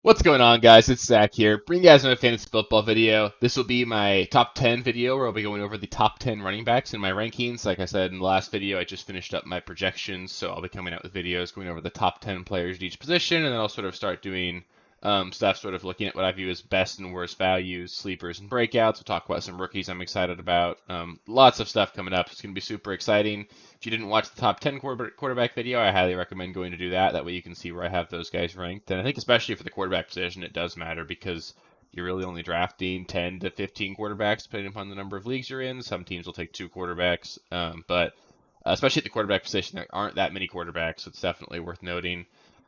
What's going on, guys? It's Zach here, bringing you guys another fantasy football video. This will be my top 10 video where I'll be going over the top 10 running backs in my rankings. Like I said in the last video, I just finished up my projections, so I'll be coming out with videos going over the top 10 players at each position, and then I'll sort of start doing stuff sort of looking at what I view as best and worst values, sleepers, and breakouts. We'll talk about some rookies I'm excited about. Lots of stuff coming up. It's going to be super exciting. If you didn't watch the top 10 quarterback video, I highly recommend going to do that. That way you can see where I have those guys ranked. And I think especially for the quarterback position, it does matter because you're really only drafting 10 to 15 quarterbacks depending upon the number of leagues you're in. Some teams will take 2 quarterbacks, but especially at the quarterback position, there aren't that many quarterbacks, so it's definitely worth noting.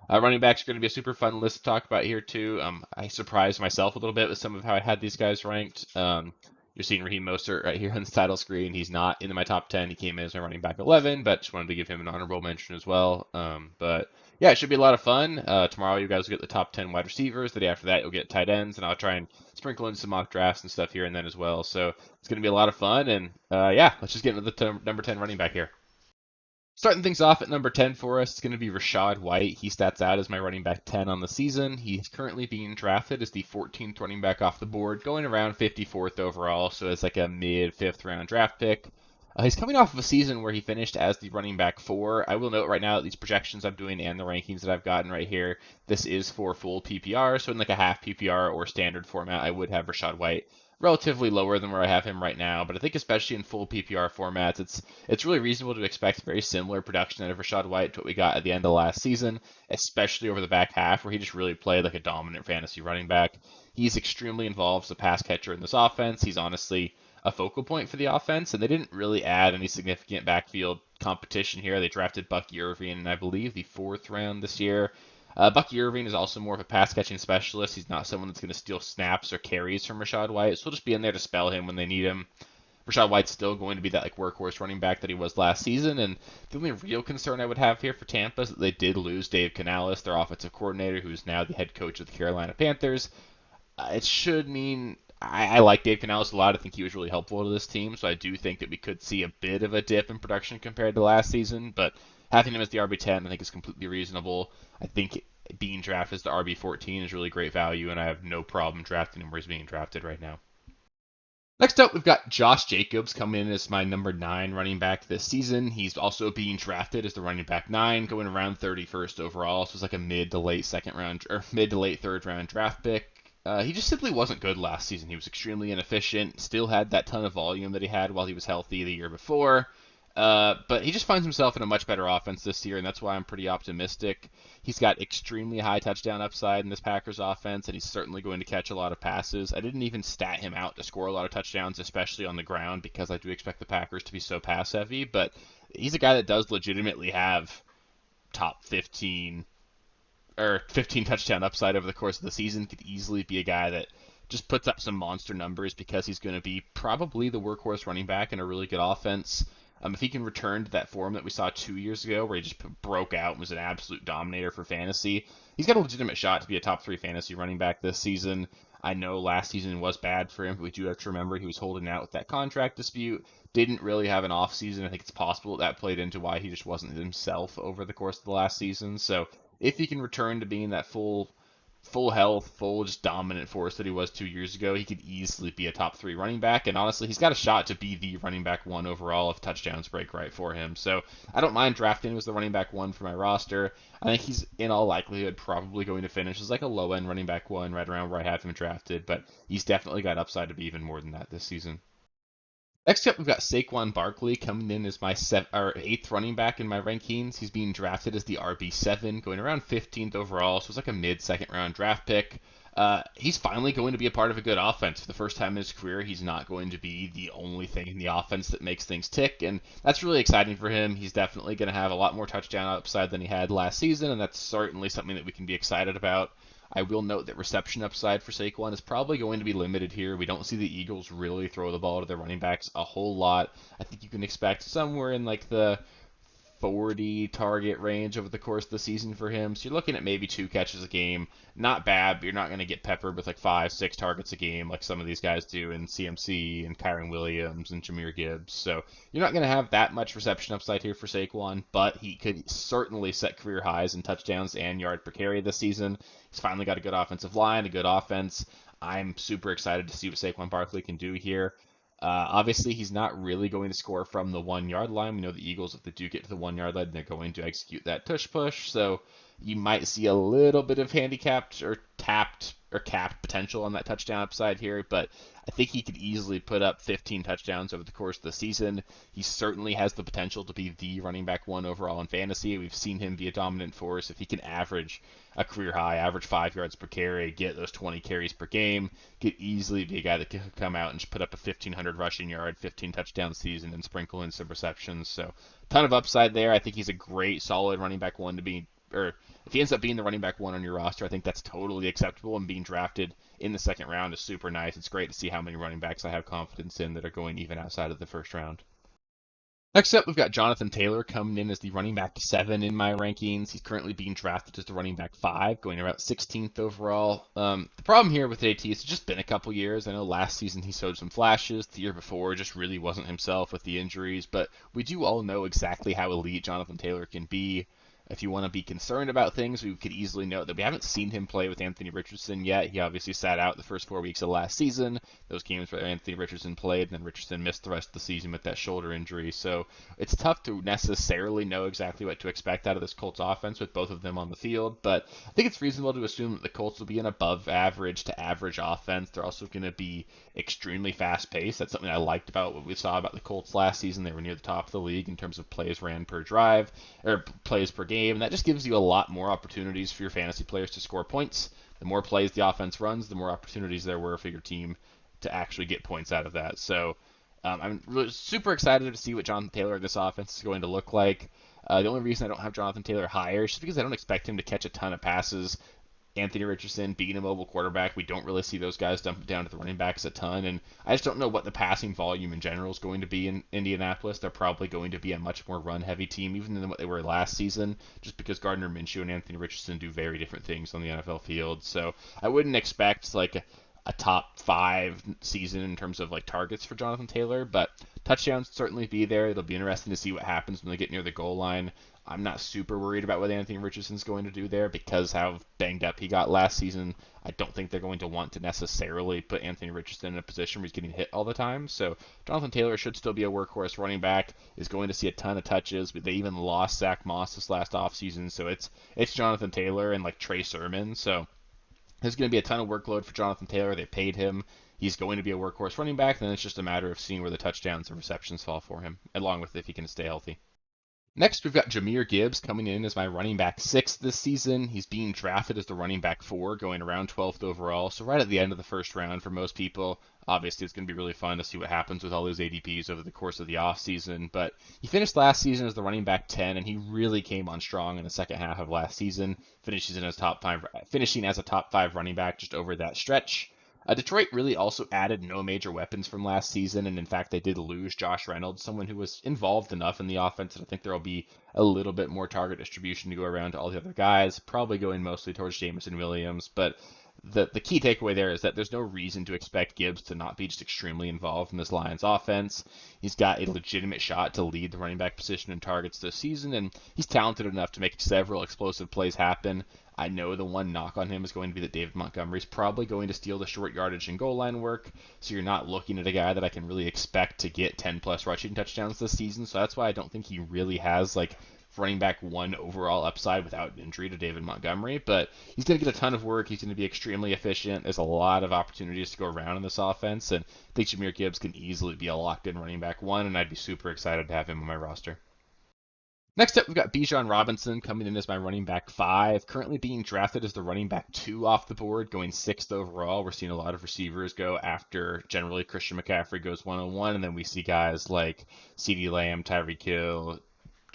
Running backs are going to be a super fun list to talk about here too. I surprised myself a little bit with some of how I had these guys ranked. You're seeing Raheem Mostert right here on the title screen. He's not in my top 10. He came in as my running back 11, but just wanted to give him an honorable mention as well. But yeah, it should be a lot of fun. Tomorrow you guys will get the top 10 wide receivers. The day after that you'll get tight ends, and I'll try and sprinkle in some mock drafts and stuff here and then as well. So it's going to be a lot of fun. And yeah, let's just get into the number 10 running back here. Starting things off at number 10 for us, it's going to be Rashad White. He stats out as my running back 10 on the season. He's currently being drafted as the 14th running back off the board, going around 54th overall, so it's like a mid-5th round draft pick. He's coming off of a season where he finished as the running back 4. I will note right now that these projections I'm doing and the rankings that I've gotten right here, this is for full PPR, so in like a half PPR or standard format, I would have Rashad White relatively lower than where I have him right now, but I think especially in full PPR formats, it's really reasonable to expect very similar production out of Rashad White to what we got at the end of last season, especially over the back half where he just really played like a dominant fantasy running back. He's extremely involved as a pass catcher in this offense. He's honestly a focal point for the offense, and they didn't really add any significant backfield competition here. They drafted Bucky Irving in, I believe, the 4th round this year. Bucky Irving is also more of a pass catching specialist. He's not someone that's going to steal snaps or carries from Rashad White, so he'll just be in there to spell him when they need him. Rashad White's still going to be that like workhorse running back that he was last season, and the only real concern I would have here for Tampa is that they did lose Dave Canales, their offensive coordinator, who's now the head coach of the Carolina Panthers. It should mean I like Dave Canales a lot. I think he was really helpful to this team, so I do think that we could see a bit of a dip in production compared to last season, but having him as the RB10 I think is completely reasonable. I think being drafted as the RB14 is really great value, and I have no problem drafting him where he's being drafted right now. Next up, we've got Josh Jacobs coming in as my number 9 running back this season. He's also being drafted as the running back 9, going around 31st overall, so it's like a mid to late 2nd round or mid to late 3rd round draft pick. He just simply wasn't good last season. He was extremely inefficient, still had that ton of volume that he had while he was healthy the year before. But he just finds himself in a much better offense this year, and that's why I'm pretty optimistic. He's got extremely high touchdown upside in this Packers offense, and he's certainly going to catch a lot of passes. I didn't even stat him out to score a lot of touchdowns, especially on the ground, because I do expect the Packers to be so pass heavy, but he's a guy that does legitimately have top 15 or 15 touchdown upside over the course of the season. Could easily be a guy that just puts up some monster numbers because he's going to be probably the workhorse running back in a really good offense. If he can return to that form that we saw 2 years ago where he just broke out and was an absolute dominator for fantasy, he's got a legitimate shot to be a top 3 fantasy running back this season. I know last season was bad for him, but we do have to remember he was holding out with that contract dispute. Didn't really have an off season. I think it's possible that played into why he just wasn't himself over the course of the last season. So if he can return to being that full health, full just dominant force that he was 2 years ago, he could easily be a top 3 running back. And honestly, he's got a shot to be the running back 1 overall if touchdowns break right for him. So I don't mind drafting him as the running back 1 for my roster. I think he's in all likelihood probably going to finish as like a low end running back 1 right around where I have him drafted, but he's definitely got upside to be even more than that this season. Next up, we've got Saquon Barkley coming in as my 8th running back in my rankings. He's being drafted as the RB7, going around 15th overall, so it's like a mid-2nd round draft pick. He's finally going to be a part of a good offense. For the first time in his career, he's not going to be the only thing in the offense that makes things tick, and that's really exciting for him. He's definitely going to have a lot more touchdown upside than he had last season, and that's certainly something that we can be excited about. I will note that reception upside for Saquon is probably going to be limited here. We don't see the Eagles really throw the ball to their running backs a whole lot. I think you can expect somewhere in like the 40 target range over the course of the season for him. So you're looking at maybe 2 catches a game. Not bad, but you're not going to get peppered with like 5, 6 targets a game like some of these guys do in CMC and Kylin Williams and Jameer Gibbs. So you're not going to have that much reception upside here for Saquon, but he could certainly set career highs in touchdowns and yard per carry this season. He's finally got a good offensive line, a good offense. I'm super excited to see what Saquon Barkley can do here. Obviously, he's not really going to score from the 1 yard line. We know the Eagles, if they do get to the 1 yard line, they're going to execute that tush push. So you might see a little bit of handicapped or tapped or capped potential on that touchdown upside here, but I think he could easily put up 15 touchdowns over the course of the season. He certainly has the potential to be the running back 1 overall in fantasy. We've seen him be a dominant force. If he can average a career high, average 5 yards per carry, get those 20 carries per game, could easily be a guy that could come out and just put up a 1,500 rushing yard, 15 touchdown season and sprinkle in some receptions. So ton of upside there. I think he's a great, solid running back 1 to be, or if he ends up being the running back 1 on your roster, I think that's totally acceptable, and being drafted in the second round is super nice. It's great to see how many running backs I have confidence in that are going even outside of the first round. Next up, we've got Jonathan Taylor coming in as the running back 7 in my rankings. He's currently being drafted as the running back 5, going about 16th overall. The problem here with AT is it's just been a couple years. I know last season he showed some flashes. The year before just really wasn't himself with the injuries, but we do all know exactly how elite Jonathan Taylor can be. If you want to be concerned about things, we could easily note that we haven't seen him play with Anthony Richardson yet. He obviously sat out the first 4 weeks of last season. Those games where Anthony Richardson played, and then Richardson missed the rest of the season with that shoulder injury. So it's tough to necessarily know exactly what to expect out of this Colts offense with both of them on the field. But I think it's reasonable to assume that the Colts will be an above average to average offense. They're also going to be extremely fast paced. That's something I liked about what we saw about the Colts last season. They were near the top of the league in terms of plays ran per drive, or plays per game. And that just gives you a lot more opportunities for your fantasy players to score points. The more plays the offense runs, the more opportunities there were for your team to actually get points out of that. So I'm really super excited to see what Jonathan Taylor in this offense is going to look like. The only reason I don't have Jonathan Taylor higher is just because I don't expect him to catch a ton of passes. Anthony Richardson being a mobile quarterback, we don't really see those guys dump it down to the running backs a ton, and I just don't know what the passing volume in general is going to be in Indianapolis. They're probably going to be a much more run-heavy team, even than what they were last season, just because Gardner Minshew and Anthony Richardson do very different things on the NFL field. So I wouldn't expect like a top 5 season in terms of like targets for Jonathan Taylor, but touchdowns certainly be there. It'll be interesting to see what happens when they get near the goal line. I'm not super worried about what Anthony Richardson's going to do there because how banged up he got last season. I don't think they're going to want to necessarily put Anthony Richardson in a position where he's getting hit all the time. So Jonathan Taylor should still be a workhorse running back, is going to see a ton of touches, but they even lost Zach Moss this last offseason. So it's Jonathan Taylor and like Trey Sermon. So there's going to be a ton of workload for Jonathan Taylor. They paid him. He's going to be a workhorse running back. Then it's just a matter of seeing where the touchdowns and receptions fall for him, along with if he can stay healthy. Next, we've got Jameer Gibbs coming in as my running back 6 this season. He's being drafted as the running back 4, going around 12th overall, so right at the end of the first round for most people. Obviously, it's going to be really fun to see what happens with all those ADPs over the course of the offseason, but he finished last season as the running back 10, and he really came on strong in the second half of last season, finishing as a top 5 running back just over that stretch. Detroit really also added no major weapons from last season, and in fact, they did lose Josh Reynolds, someone who was involved enough in the offense that I think there will be a little bit more target distribution to go around to all the other guys, probably going mostly towards Jameson Williams, but the key takeaway there is that there's no reason to expect Gibbs to not be just extremely involved in this Lions offense. He's got a legitimate shot to lead the running back position in targets this season, and he's talented enough to make several explosive plays happen. I know the one knock on him is going to be that David Montgomery's probably going to steal the short yardage and goal line work, so you're not looking at a guy that I can really expect to get 10-plus rushing touchdowns this season, so that's why I don't think he really has like running back 1 overall upside without an injury to David Montgomery, but he's going to get a ton of work. He's going to be extremely efficient. There's a lot of opportunities to go around in this offense, and I think Jameer Gibbs can easily be a locked-in running back 1, and I'd be super excited to have him on my roster. Next up, we've got Benjon Robinson coming in as my running back 5, currently being drafted as the running back 2 off the board, going 6th overall. We're seeing a lot of receivers go after generally Christian McCaffrey goes 101, and then we see guys like CeeDee Lamb, Tyreek Hill,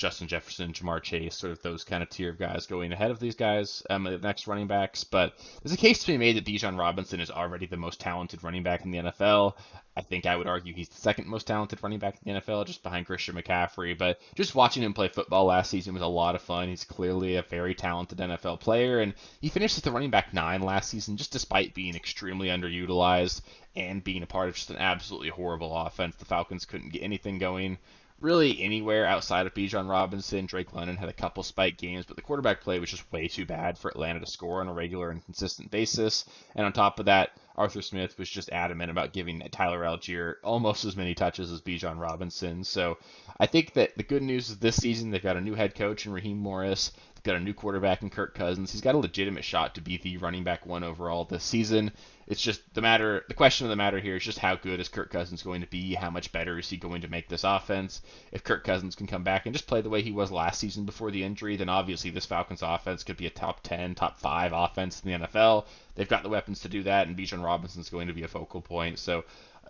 Justin Jefferson, Jamar Chase, sort of those kind of tier of guys going ahead of these guys, the next running backs. But there's a case to be made that Benjon Robinson is already the most talented running back in the NFL. I think I would argue he's the second most talented running back in the NFL, just behind Christian McCaffrey. But just watching him play football last season was a lot of fun. He's clearly a very talented NFL player, and he finished as the running back 9 last season, just despite being extremely underutilized and being a part of just an absolutely horrible offense. The Falcons couldn't get anything going really anywhere outside of Benjon Robinson. Drake London had a couple spike games, but the quarterback play was just way too bad for Atlanta to score on a regular and consistent basis. And on top of that, Arthur Smith was just adamant about giving Tyler Algier almost as many touches as Benjon Robinson. So I think that the good news is this season they've got a new head coach in Raheem Morris. They've got a new quarterback in Kirk Cousins. He's got a legitimate shot to be the running back 1 overall this season. It's just the question of the matter here is just how good is Kirk Cousins going to be? How much better is he going to make this offense? If Kirk Cousins can come back and just play the way he was last season before the injury, then obviously this Falcons offense could be a top 10, top 5 offense in the NFL. They've got the weapons to do that, and Benjon Robinson's going to be a focal point. So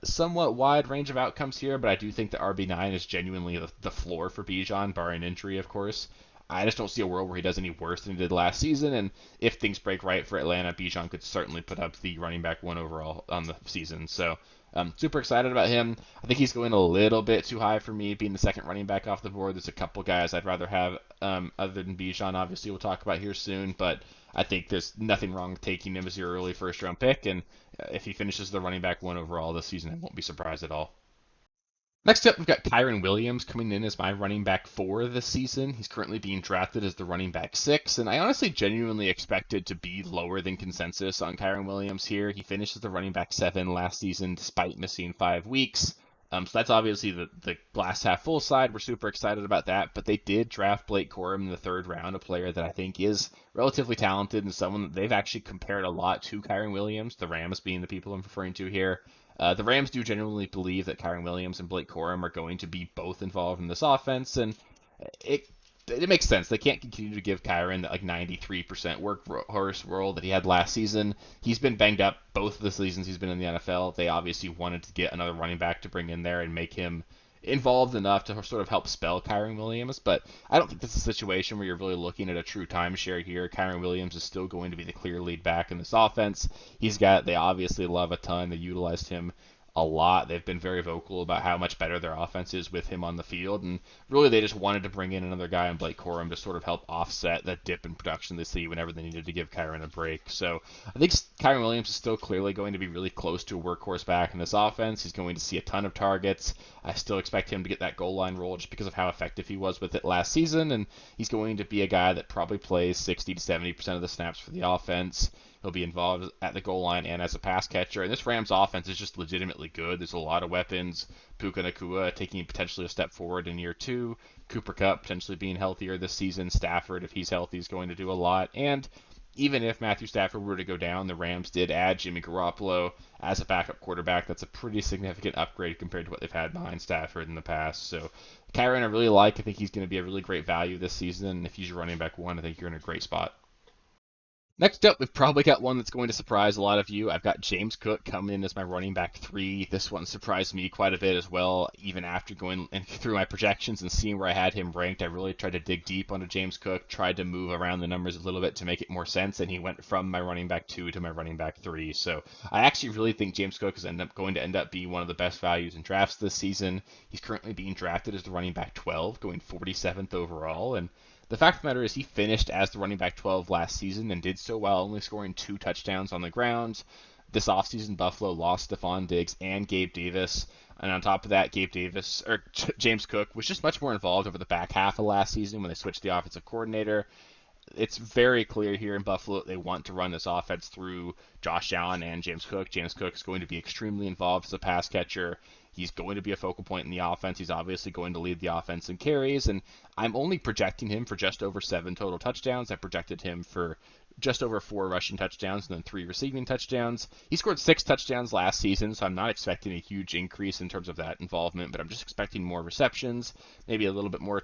somewhat wide range of outcomes here, but I do think that RB9 is genuinely the floor for Benjon, barring injury, of course. I just don't see a world where he does any worse than he did last season, and if things break right for Atlanta, Benjon could certainly put up the running back 1 overall on the season. So I'm super excited about him. I think he's going a little bit too high for me, being the second running back off the board. There's a couple guys I'd rather have other than Benjon, obviously we'll talk about here soon, but I think there's nothing wrong with taking him as your early first-round pick, and if he finishes the running back 1 overall this season, I won't be surprised at all. Next up, we've got Kylin Williams coming in as my running back 4 this season. He's currently being drafted as the running back 6, and I honestly genuinely expected to be lower than consensus on Kylin Williams here. He finished as the running back 7 last season despite missing 5 weeks. So that's obviously the glass half full side. We're super excited about that, but they did draft Blake Corum in the 3rd round, a player that I think is relatively talented and someone that they've actually compared a lot to Kylin Williams, the Rams being the people I'm referring to here. The Rams do genuinely believe that Kylin Williams and Blake Corum are going to be both involved in this offense, and it makes sense. They can't continue to give Kylin that 93% workhorse role that he had last season. He's been banged up both of the seasons he's been in the NFL. They obviously wanted to get another running back to bring in there and make him involved enough to sort of help spell Kylin Williams, but I don't think this is a situation where you're really looking at a true timeshare here. Kylin Williams is still going to be the clear lead back in this offense. They obviously love a ton. They utilized him a lot. They've been very vocal about how much better their offense is with him on the field, and really they just wanted to bring in another guy in Blake Corum to sort of help offset that dip in production they see whenever they needed to give Kylin a break. So I think Kylin Williams is still clearly going to be really close to a workhorse back in this offense. He's going to see a ton of targets. I still expect him to get that goal line role just because of how effective he was with it last season, and he's going to be a guy that probably plays 60 to 70% of the snaps for the offense. He'll be involved at the goal line and as a pass catcher. And this Rams offense is just legitimately good. There's a lot of weapons. Puka Nacua taking potentially a step forward in year 2. Cooper Kupp potentially being healthier this season. Stafford, if he's healthy, is going to do a lot. And even if Matthew Stafford were to go down, the Rams did add Jimmy Garoppolo as a backup quarterback. That's a pretty significant upgrade compared to what they've had behind Stafford in the past. So Kylin I really like. I think he's going to be a really great value this season. And if he's your running back 1, I think you're in a great spot. Next up, we've probably got one that's going to surprise a lot of you. I've got James Cook coming in as my running back 3. This one surprised me quite a bit as well. Even after going through my projections and seeing where I had him ranked, I really tried to dig deep onto James Cook, tried to move around the numbers a little bit to make it more sense, and he went from my running back 2 to my running back 3. So I actually really think James Cook is going to end up being one of the best values in drafts this season. He's currently being drafted as the running back 12, going 47th overall, and the fact of the matter is he finished as the running back 12 last season and did so while only scoring 2 touchdowns on the ground. This offseason, Buffalo lost Stephon Diggs and Gabe Davis. And on top of that, James Cook was just much more involved over the back half of last season when they switched the offensive coordinator. It's very clear here in Buffalo that they want to run this offense through Josh Allen and James Cook. James Cook is going to be extremely involved as a pass catcher. He's going to be a focal point in the offense. He's obviously going to lead the offense in carries, and I'm only projecting him for just over 7 total touchdowns. I projected him for just over 4 rushing touchdowns and then 3 receiving touchdowns. He scored 6 touchdowns last season, so I'm not expecting a huge increase in terms of that involvement, but I'm just expecting more receptions, maybe a little bit more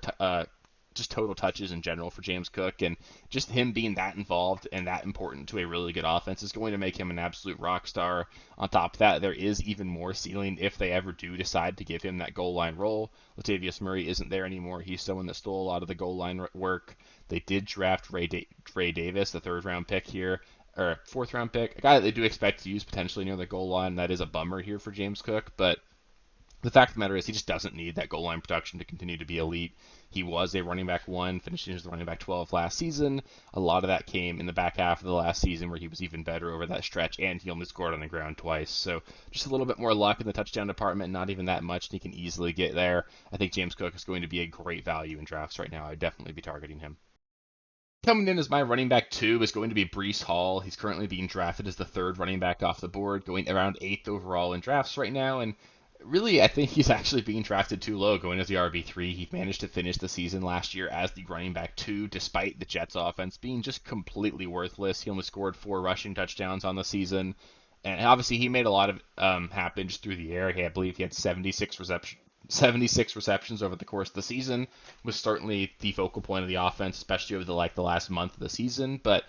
just total touches in general for James Cook, and just him being that involved and that important to a really good offense is going to make him an absolute rock star. On top of that, there is even more ceiling if they ever do decide to give him that goal line role. Latavius Murray isn't there anymore. He's someone that stole a lot of the goal line work. They did draft Ray Davis, the 3rd round pick here, or 4th round pick, a guy that they do expect to use potentially near the goal line. That is a bummer here for James Cook, but the fact of the matter is he just doesn't need that goal line production to continue to be elite. He was a running back 1, finishing as the running back 12 last season. A lot of that came in the back half of the last season where he was even better over that stretch, and he only scored on the ground twice. So just a little bit more luck in the touchdown department, not even that much, and he can easily get there. I think James Cook is going to be a great value in drafts right now. I'd definitely be targeting him. Coming in as my running back 2 is going to be Bree Hall. He's currently being drafted as the 3rd running back off the board, going around 8th overall in drafts right now, and really, I think he's actually being drafted too low, going as the RB3. He managed to finish the season last year as the running back 2, despite the Jets offense being just completely worthless. He only scored 4 rushing touchdowns on the season, and obviously he made a lot of happen just through the air. I believe he had 76 receptions over the course of the season. Was certainly the focal point of the offense, especially over the last month of the season, but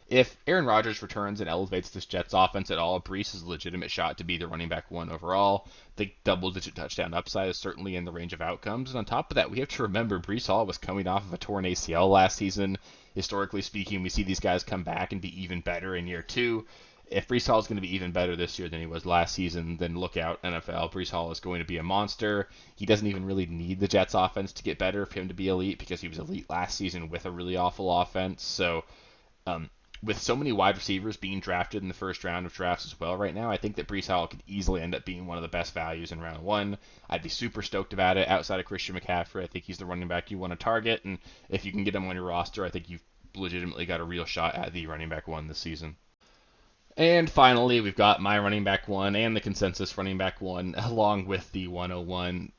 if Aaron Rodgers returns and elevates this Jets offense at all, Brees is a legitimate shot to be the running back 1 overall. The double-digit touchdown upside is certainly in the range of outcomes. And on top of that, we have to remember Bree Hall was coming off of a torn ACL last season. Historically speaking, we see these guys come back and be even better in year 2. If Bree Hall is going to be even better this year than he was last season, then look out, NFL. Bree Hall is going to be a monster. He doesn't even really need the Jets offense to get better for him to be elite, because he was elite last season with a really awful offense. So, with so many wide receivers being drafted in the first round of drafts as well right now, I think that Bree Hall could easily end up being one of the best values in round 1. I'd be super stoked about it. Outside of Christian McCaffrey, I think he's the running back you want to target, and if you can get him on your roster, I think you've legitimately got a real shot at the running back 1 this season. And finally, we've got my running back 1 and the consensus running back 1, along with the 101,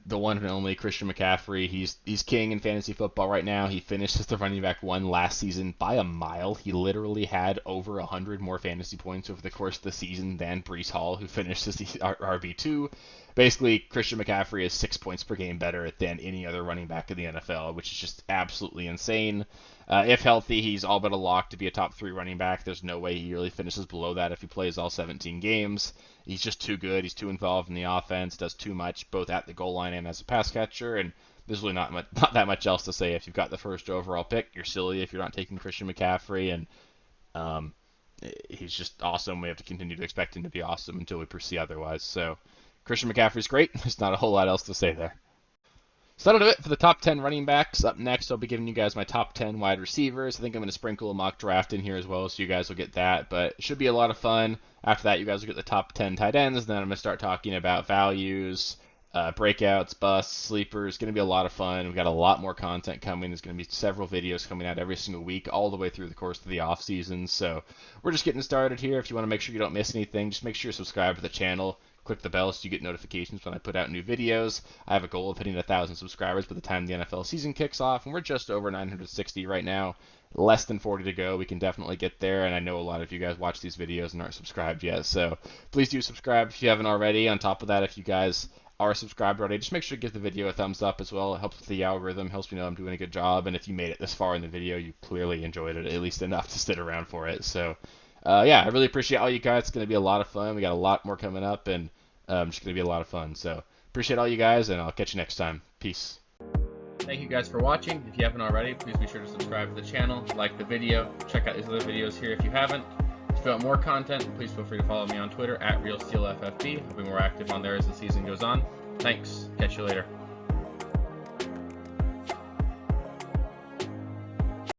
the one and only Christian McCaffrey. He's king in fantasy football right now. He finished as the running back 1 last season by a mile. He literally had over 100 more fantasy points over the course of the season than Bree Hall, who finished as the RB2. Basically, Christian McCaffrey is 6 points per game better than any other running back in the NFL, which is just absolutely insane. If healthy, he's all but a lock to be a top 3 running back. There's no way he really finishes below that if he plays all 17 games. He's just too good. He's too involved in the offense, does too much both at the goal line and as a pass catcher, and there's really not that much else to say. If you've got the first overall pick, you're silly if you're not taking Christian McCaffrey, and he's just awesome. We have to continue to expect him to be awesome until we perceive otherwise. So Christian McCaffrey's great. There's not a whole lot else to say there. So that'll do it for the top 10 running backs. Up next, I'll be giving you guys my top 10 wide receivers. I think I'm going to sprinkle a mock draft in here as well, so you guys will get that. But it should be a lot of fun. After that, you guys will get the top 10 tight ends. Then I'm going to start talking about values, breakouts, busts, sleepers. It's going to be a lot of fun. We've got a lot more content coming. There's going to be several videos coming out every single week, all the way through the course of the off season. So we're just getting started here. If you want to make sure you don't miss anything, just make sure you subscribe to the channel. Click the bell so you get notifications when I put out new videos. I have a goal of hitting 1,000 subscribers by the time the NFL season kicks off, and we're just over 960 right now. Less than 40 to go. We can definitely get there, and I know a lot of you guys watch these videos and aren't subscribed yet, so please do subscribe if you haven't already. On top of that, if you guys are subscribed already, just make sure to give the video a thumbs up as well. It helps with the algorithm, helps me know I'm doing a good job, and if you made it this far in the video, you clearly enjoyed it, at least enough to stick around for it. So, yeah, I really appreciate all you guys. It's going to be a lot of fun. We got a lot more coming up, and just going to be a lot of fun. So appreciate all you guys, and I'll catch you next time. Peace. Thank you guys for watching. If you haven't already, please be sure to subscribe to the channel, like the video, check out these other videos here if you haven't. If you want more content, please feel free to follow me on Twitter at RealSteelFFB. I'll be more active on there as the season goes on. Thanks. Catch you later.